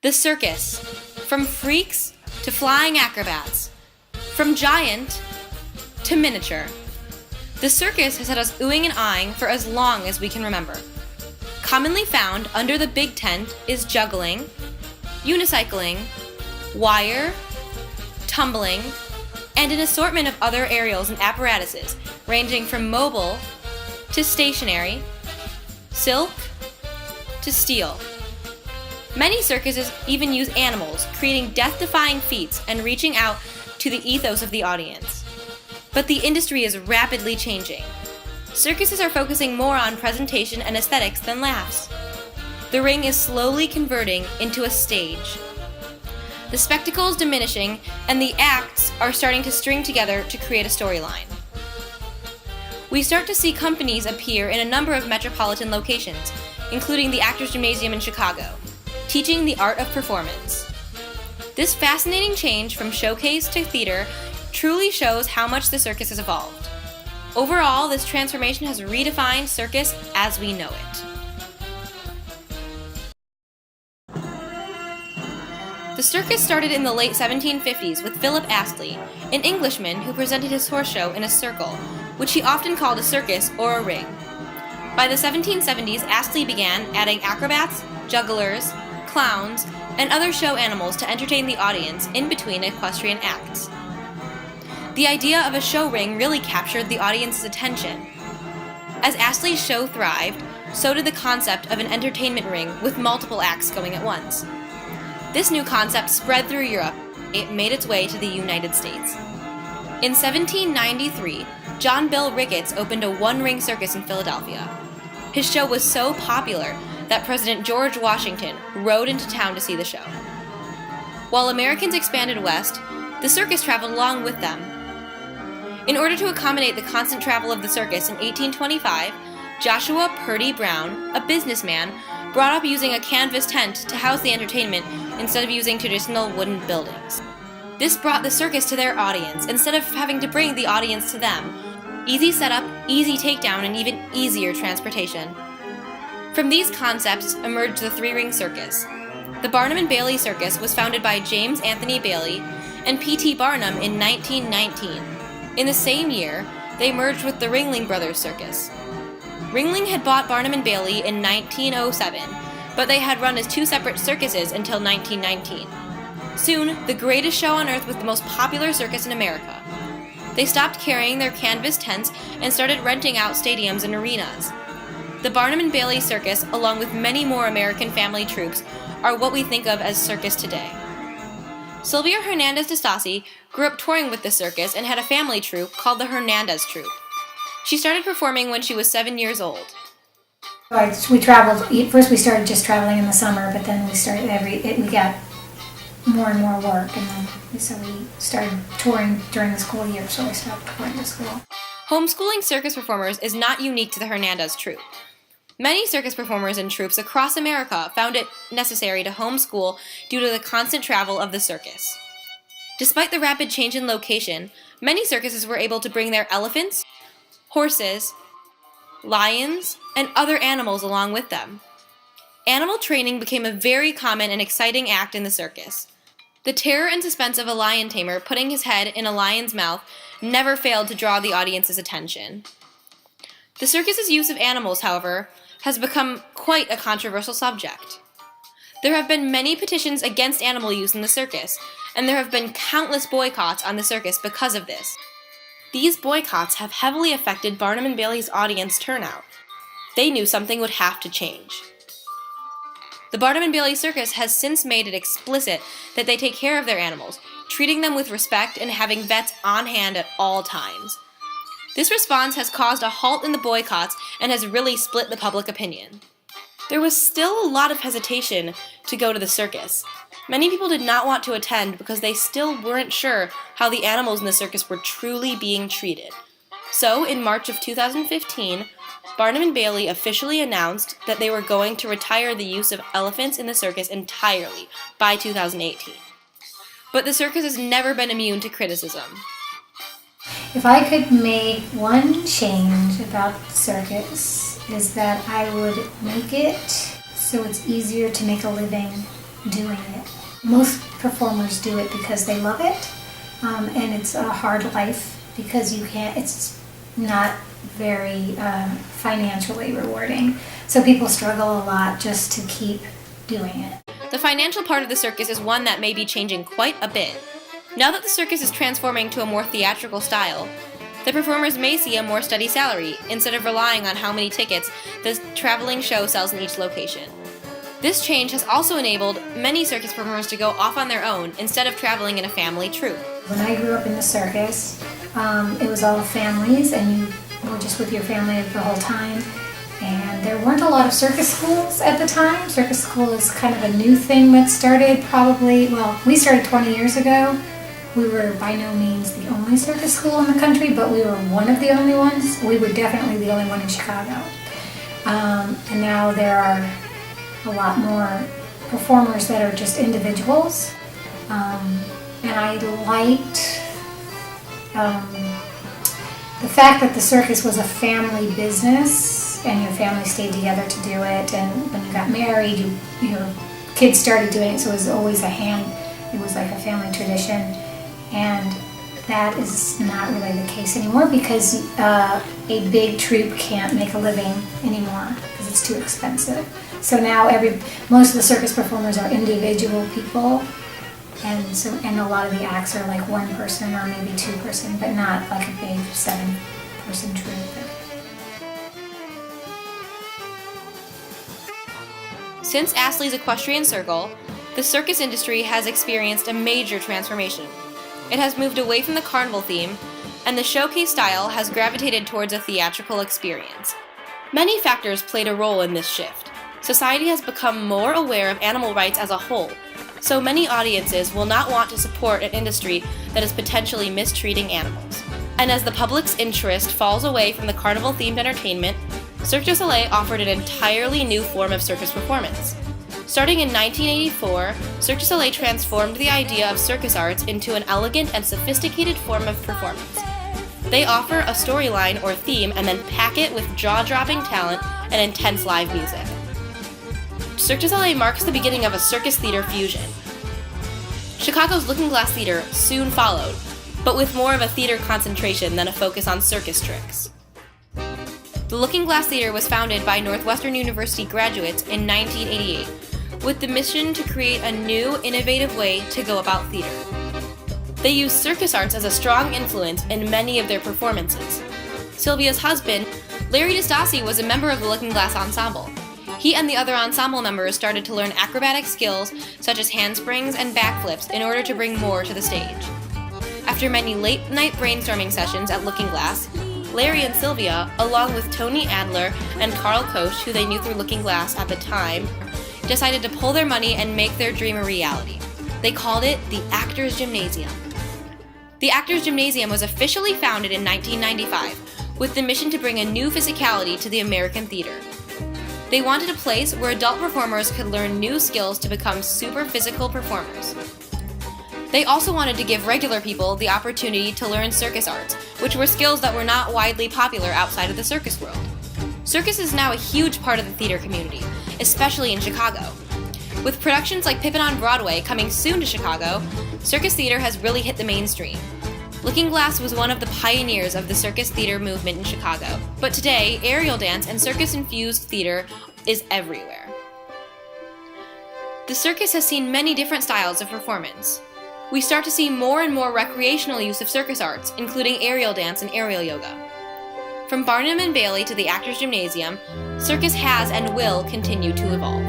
The circus, from freaks to flying acrobats, from giant to miniature. The circus has had us oohing and eyeing for as long as we can remember. Commonly found under the big tent is juggling, unicycling, wire, tumbling, and an assortment of other aerials and apparatuses ranging from mobile to stationary, silk to steel. Many circuses even use animals, creating death-defying feats and reaching out to the ethos of the audience. But the industry is rapidly changing. Circuses are focusing more on presentation and aesthetics than laughs. The ring is slowly converting into a stage. The spectacle is diminishing, and the acts are starting to string together to create a storyline. We start to see companies appear in a number of metropolitan locations, including the Actors Gymnasium in Chicago, teaching the art of performance. This fascinating change from showcase to theater truly shows how much the circus has evolved. Overall, this transformation has redefined circus as we know it. The circus started in the late 1750s with Philip Astley, an Englishman who presented his horse show in a circle, which he often called a circus or a ring. By the 1770s, Astley began adding acrobats, jugglers, clowns, and other show animals to entertain the audience in between equestrian acts. The idea of a show ring really captured the audience's attention. As Astley's show thrived, so did the concept of an entertainment ring with multiple acts going at once. This new concept spread through Europe. It made its way to the United States. In 1793, John Bill Ricketts opened a one-ring circus in Philadelphia. His show was so popular that President George Washington rode into town to see the show. While Americans expanded west, the circus traveled along with them. In order to accommodate the constant travel of the circus in 1825, Joshua Purdy Brown, a businessman, brought up using a canvas tent to house the entertainment instead of using traditional wooden buildings. This brought the circus to their audience instead of having to bring the audience to them. Easy setup, easy takedown, and even easier transportation. From these concepts emerged the three-ring circus. The Barnum and Bailey Circus was founded by James Anthony Bailey and P.T. Barnum in 1919. In the same year, they merged with the Ringling Brothers Circus. Ringling had bought Barnum and Bailey in 1907, but they had run as two separate circuses until 1919. Soon, the greatest show on earth was the most popular circus in America. They stopped carrying their canvas tents and started renting out stadiums and arenas. The Barnum and Bailey Circus, along with many more American family troupes, are what we think of as circus today. Sylvia Hernandez de Stassi grew up touring with the circus and had a family troupe called the Hernandez Troupe. She started performing when she was 7 years old. We traveled. First, we started just traveling in the summer, but then we got more and more work, and then we started touring during the school year. So I stopped touring to school. Homeschooling circus performers is not unique to the Hernandez Troupe. Many circus performers and troupes across America found it necessary to homeschool due to the constant travel of the circus. Despite the rapid change in location, many circuses were able to bring their elephants, horses, lions, and other animals along with them. Animal training became a very common and exciting act in the circus. The terror and suspense of a lion tamer putting his head in a lion's mouth never failed to draw the audience's attention. The circus's use of animals, however, has become quite a controversial subject. There have been many petitions against animal use in the circus, and there have been countless boycotts on the circus because of this. These boycotts have heavily affected Barnum and Bailey's audience turnout. They knew something would have to change. The Barnum and Bailey Circus has since made it explicit that they take care of their animals, treating them with respect and having vets on hand at all times. This response has caused a halt in the boycotts and has really split the public opinion. There was still a lot of hesitation to go to the circus. Many people did not want to attend because they still weren't sure how the animals in the circus were truly being treated. So, in March of 2015, Barnum and Bailey officially announced that they were going to retire the use of elephants in the circus entirely by 2018. But the circus has never been immune to criticism. If I could make one change about the circus, is that I would make it so it's easier to make a living doing it. Most performers do it because they love it, and it's a hard life because it's not very financially rewarding. So people struggle a lot just to keep doing it. The financial part of the circus is one that may be changing quite a bit. Now that the circus is transforming to a more theatrical style, the performers may see a more steady salary instead of relying on how many tickets the traveling show sells in each location. This change has also enabled many circus performers to go off on their own instead of traveling in a family troupe. When I grew up in the circus, it was all families, and you were just with your family the whole time. And there weren't a lot of circus schools at the time. Circus school is kind of a new thing that started we started 20 years ago. We were by no means the only circus school in the country, but we were one of the only ones. We were definitely the only one in Chicago. And now there are a lot more performers that are just individuals. And I liked the fact that the circus was a family business and your family stayed together to do it. And when you got married, your kids started doing it, so it was always it was like a family tradition. And that is not really the case anymore because a big troupe can't make a living anymore because it's too expensive. So now most of the circus performers are individual people, and a lot of the acts are like one person or maybe two person, but not like a big 7-person troupe. Since Astley's Equestrian Circle, the circus industry has experienced a major transformation. It has moved away from the carnival theme, and the showcase style has gravitated towards a theatrical experience. Many factors played a role in this shift. Society has become more aware of animal rights as a whole, so many audiences will not want to support an industry that is potentially mistreating animals. And as the public's interest falls away from the carnival-themed entertainment, Cirque du Soleil offered an entirely new form of circus performance. Starting in 1984, Cirque du Soleil transformed the idea of circus arts into an elegant and sophisticated form of performance. They offer a storyline or theme and then pack it with jaw-dropping talent and intense live music. Cirque du Soleil marks the beginning of a circus theater fusion. Chicago's Lookingglass Theater soon followed, but with more of a theater concentration than a focus on circus tricks. The Lookingglass Theater was founded by Northwestern University graduates in 1988, with the mission to create a new, innovative way to go about theater. They use circus arts as a strong influence in many of their performances. Sylvia's husband, Larry DeStassi, was a member of the Lookingglass Ensemble. He and the other ensemble members started to learn acrobatic skills such as handsprings and backflips in order to bring more to the stage. After many late-night brainstorming sessions at Lookingglass, Larry and Sylvia, along with Tony Adler and Carl Koch, who they knew through Lookingglass at the time, decided to pull their money and make their dream a reality. They called it the Actors Gymnasium. The Actors Gymnasium was officially founded in 1995 with the mission to bring a new physicality to the American theater. They wanted a place where adult performers could learn new skills to become super physical performers. They also wanted to give regular people the opportunity to learn circus arts, which were skills that were not widely popular outside of the circus world. Circus is now a huge part of the theater community, especially in Chicago. With productions like Pippin on Broadway coming soon to Chicago, circus theater has really hit the mainstream. Lookingglass was one of the pioneers of the circus theater movement in Chicago, but today, aerial dance and circus-infused theater is everywhere. The circus has seen many different styles of performance. We start to see more and more recreational use of circus arts, including aerial dance and aerial yoga. From Barnum and Bailey to the Actors Gymnasium, circus has and will continue to evolve.